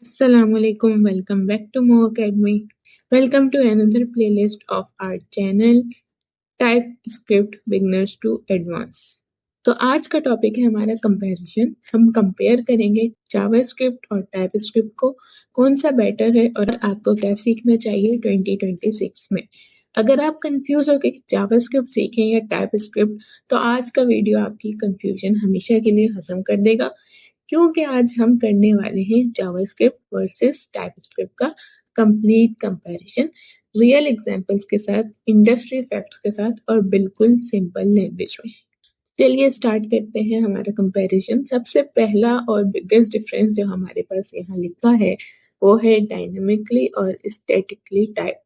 Assalamualaikum, welcome back to Mo Academy. Welcome to another playlist of our channel TypeScript Beginners to Advanced. तो आज का topic है हमारा comparison. हम compare करेंगे जावास्क्रिप्ट और टाइपस्क्रिप्ट को, कौन सा बेटर है और आपको क्या सीखना चाहिए 2026 में। अगर आप कंफ्यूज हो कि जावास्क्रिप्ट सीखें या टाइपस्क्रिप्ट, तो आज का वीडियो आपकी कंफ्यूजन हमेशा के लिए खत्म कर देगा, क्योंकि आज हम करने वाले हैं जावास्क्रिप्ट वर्सेस टाइपस्क्रिप्ट का कंप्लीट कंपैरिजन, रियल एग्जांपल्स के साथ, इंडस्ट्री फैक्ट्स के साथ और बिल्कुल सिंपल लैंग्वेज में। चलिए स्टार्ट करते हैं हमारा कंपैरिजन। सबसे पहला और बिगेस्ट डिफरेंस जो हमारे पास यहाँ लिखा है वो है डायनेमिकली और स्टैटिकली टाइप्ड।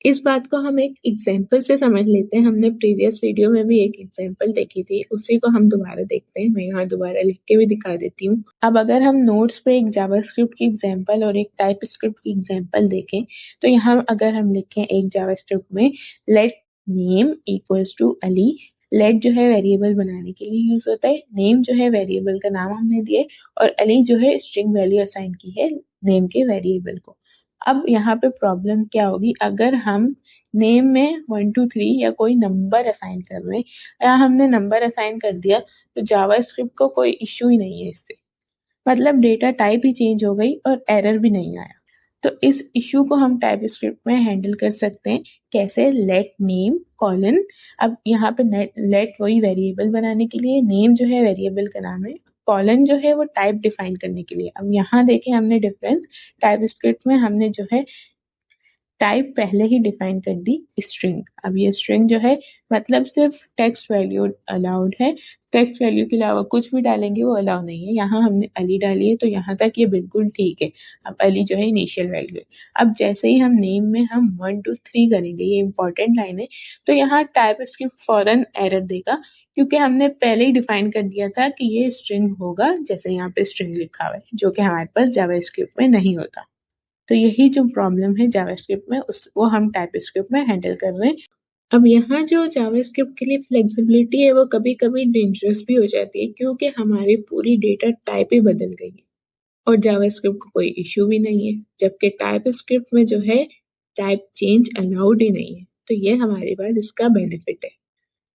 इस बात को हम एक एग्जाम्पल से समझ लेते हैं। हमने प्रीवियस वीडियो में भी एक एग्जाम्पल देखी थी, उसी को हम दोबारा देखते हैं। मैं यहाँ दोबारा लिख के भी दिखा देती हूँ। अब अगर हम नोट्स पे एक जावास्क्रिप्ट की एग्जाम्पल और एक टाइपस्क्रिप्ट की एग्जाम्पल देखें, तो यहाँ अगर हम लिखें एक जावास्क्रिप्ट में let name equals to Ali. Let जो है वेरिएबल बनाने के लिए यूज होता है, नेम जो है वेरिएबल का नाम हमने दिए, और अली जो है स्ट्रिंग वैल्यू असाइन की है नेम के वेरिएबल को। अब यहाँ पे प्रॉब्लम क्या होगी, अगर हम नेम में 1 2 3 या कोई नंबर असाइन कर रहे हैं, या हमने नंबर असाइन कर दिया, तो जावास्क्रिप्ट को कोई इश्यू ही नहीं है इससे। मतलब डेटा टाइप ही चेंज हो गई और एरर भी नहीं आया। तो इस इशू को हम टाइपस्क्रिप्ट में हैंडल कर सकते हैं। कैसे? Let name colon. अब यहाँ पे लेट वही वेरिएबल बनाने के लिए, नेम जो है वेरिएबल का नाम है, कॉलन जो है वो टाइप डिफाइन करने के लिए। अब यहाँ देखें हमने डिफरेंस, टाइपस्क्रिप्ट में हमने जो है टाइप पहले ही डिफाइन कर दी स्ट्रिंग। अब ये स्ट्रिंग जो है मतलब सिर्फ टेक्स्ट वैल्यू अलाउड है, टेक्स्ट वैल्यू के अलावा कुछ भी डालेंगे वो अलाउ नहीं है। यहाँ हमने अली डाली है तो यहाँ तक ये बिल्कुल ठीक है। अब अली जो है इनिशियल वैल्यू है। अब जैसे ही हम नेम में हम 1 2 3 करेंगे, ये इंपॉर्टेंट लाइन है, तो यहाँ टाइपस्क्रिप्ट फौरन एरर देगा, क्योंकि हमने पहले ही डिफाइन कर दिया था कि ये स्ट्रिंग होगा, जैसे यहाँ पे स्ट्रिंग लिखा हुआ है, जो कि हमारे पास जावास्क्रिप्ट में नहीं होता। तो यही जो प्रॉब्लम है जावास्क्रिप्ट में, वो हम टाइपस्क्रिप्ट में हैंडल कर रहे हैं। अब यहाँ जो जावास्क्रिप्ट के लिए फ्लेक्सिबिलिटी है वो कभी कभी डेंजरस भी हो जाती है, क्योंकि हमारी पूरी डेटा टाइप ही बदल गई है और जावास्क्रिप्ट को कोई इश्यू भी नहीं है, जबकि टाइपस्क्रिप्ट में जो है टाइप चेंज अलाउड ही नहीं है। तो ये हमारे पास इसका बेनिफिट है।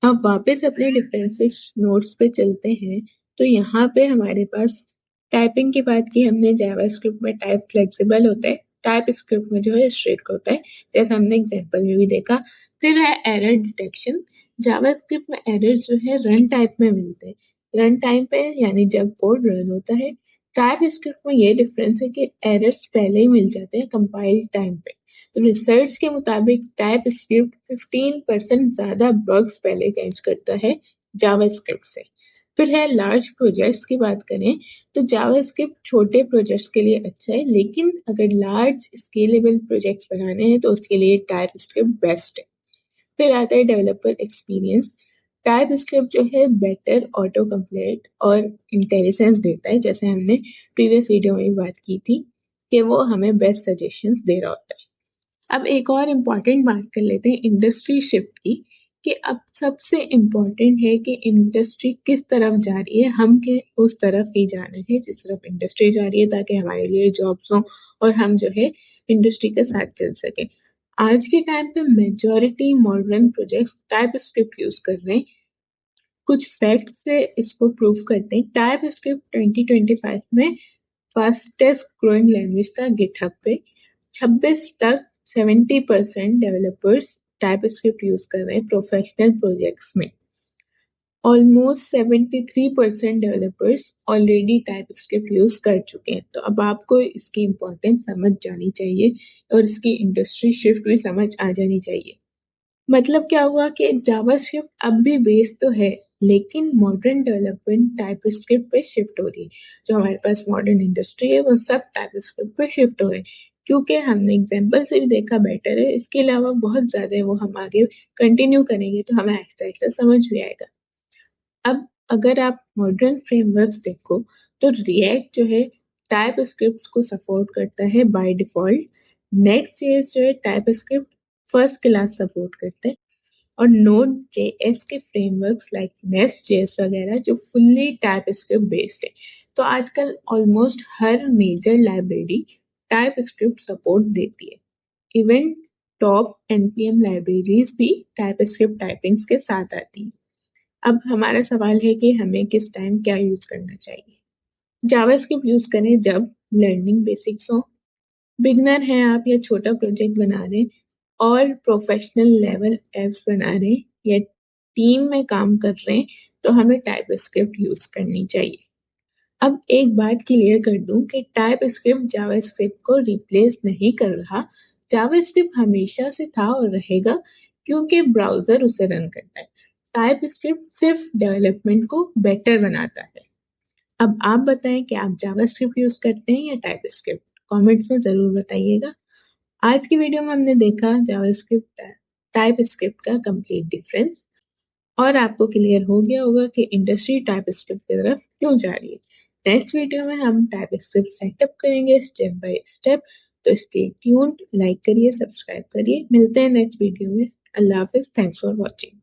अब वापस अपने डिफरेंसेस नोट्स पे चलते हैं। तो यहाँ पे हमारे पास टाइपिंग की बात की हमने, जावास्क्रिप्ट में टाइप फ्लेक्सिबल होता है, टाइप स्क्रिप्ट में जो है स्ट्रिक्ट होता है, जैसे हमने एग्जाम्पल में भी देखा। फिर है एरर डिटेक्शन। जावास्क्रिप्ट में एरर्स जो है रन टाइप में मिलते हैं, रन टाइम पे, यानी जब कोड रन होता है। टाइप स्क्रिप्ट में ये डिफरेंस है कि एरर्स पहले ही मिल जाते हैं कंपाइल टाइम पे। तो रिसर्च के मुताबिक टाइप स्क्रिप्ट 15% ज्यादा बग्स पहले कैच करता है जावास्क्रिप्ट से। फिर है लार्ज प्रोजेक्ट्स की बात करें, तो जावास्क्रिप्ट छोटे प्रोजेक्ट्स के लिए अच्छा है, लेकिन अगर लार्ज स्केलेबल प्रोजेक्ट्स बनाने हैं तो उसके लिए टाइपस्क्रिप्ट बेस्ट है। फिर आता है डेवलपर एक्सपीरियंस। टाइपस्क्रिप्ट जो है बेटर ऑटो कंप्लीट और इंटेलिजेंस देता है, जैसे हमने प्रीवियस वीडियो में बात की थी कि वो हमें बेस्ट सजेशंस दे रहा होता है। अब एक और इम्पॉर्टेंट बात कर लेते हैं इंडस्ट्री शिफ्ट की, कि अब सबसे इम्पॉर्टेंट है कि इंडस्ट्री किस तरफ जा रही है, हम के उस तरफ ही जाना है जिस तरफ इंडस्ट्री जा रही है, ताकि हमारे लिए जॉब्स हों और हम जो है इंडस्ट्री के साथ चल सके। आज के टाइम पे majority modern projects type script use कर रहे हैं। कुछ फैक्ट से इसको प्रूव करते हैं। टाइप स्क्रिप्ट 2025 में फास्टेस्ट ग्रोइंग लैंग्वेज था गिटहब पे। 26 तक 70% डेवलपर्स टाइपस्क्रिप्ट यूज कर रहे हैं प्रोफेशनल प्रोजेक्ट्स में। Almost 73% developers already TypeScript use कर चुके हैं। तो अब आपको इसकी इम्पोर्टेंस समझ जानी चाहिए और इसकी इंडस्ट्री शिफ्ट भी समझ आ जानी चाहिए। मतलब क्या हुआ कि जावास्क्रिप्ट अब भी बेस तो है, लेकिन मॉडर्न डेवलपमेंट टाइपस्क्रिप्ट पे शिफ्ट हो रही है। जो हमारे पास मॉडर्न इंडस्ट्री है वो सब टाइपस्क्रिप्ट पे शिफ्ट हो रहे हैं, क्योंकि हमने एग्जाम्पल से भी देखा बेटर है। इसके अलावा बहुत ज्यादा है, वो हम आगे कंटिन्यू करेंगे तो हमें आहिस्ता आहिस्ता समझ भी आएगा। अब अगर आप मॉडर्न फ्रेमवर्क्स देखो, तो रिएक्ट जो है टाइप स्क्रिप्ट को सपोर्ट करता है बाय डिफॉल्ट। नेक्स्ट जेएस जो है TypeScript first class support करते हैं, और नोड जेएस के फ्रेमवर्क्स लाइक नेस्ट जेएस वगैरह जो फुल्ली टाइप स्क्रिप्ट बेस्ड है। तो आजकल ऑलमोस्ट हर major library TypeScript support देती है। इवन टॉप एनपीएम लाइब्रेरीज भी टाइप स्क्रिप्ट टाइपिंग्स के साथ आती हैं। अब हमारा सवाल है कि हमें किस टाइम क्या यूज करना चाहिए। जावास्क्रिप्ट यूज करें जब लर्निंग बेसिक्स हो, बिगनर हैं आप या छोटा प्रोजेक्ट बना रहे हैं, और प्रोफेशनल लेवल एप्स बना रहे हैं या टीम में काम कर रहे हैं, तो हमें टाइप स्क्रिप्ट यूज करनी चाहिए। अब एक बात क्लियर कर दूं कि टाइप स्क्रिप्ट जावास्क्रिप्ट को रिप्लेस नहीं कर रहा। जावास्क्रिप्ट हमेशा से था और रहेगा क्योंकि ब्राउजर उसे रन करता है। टाइप स्क्रिप्ट सिर्फ डेवलपमेंट को बेटर बनाता है। अब आप बताएं कि आप जावास्क्रिप्ट यूज करते हैं या टाइप स्क्रिप्ट? कमेंट्स में जरूर बताइएगा। आज की वीडियो में हमने देखा जावास्क्रिप्ट टाइप स्क्रिप्ट का कंप्लीट डिफरेंस, और आपको क्लियर हो गया होगा कि इंडस्ट्री टाइप स्क्रिप्ट की तरफ क्यों जा रही है। नेक्स्ट वीडियो में हम टाइप स्क्रिप्ट सेटअप करेंगे स्टेप बाय स्टेप। तो स्टे ट्यून्ड, लाइक करिए, सब्सक्राइब करिए। मिलते हैं नेक्स्ट वीडियो में। अल्लाह हाफिज। Thanks for watching.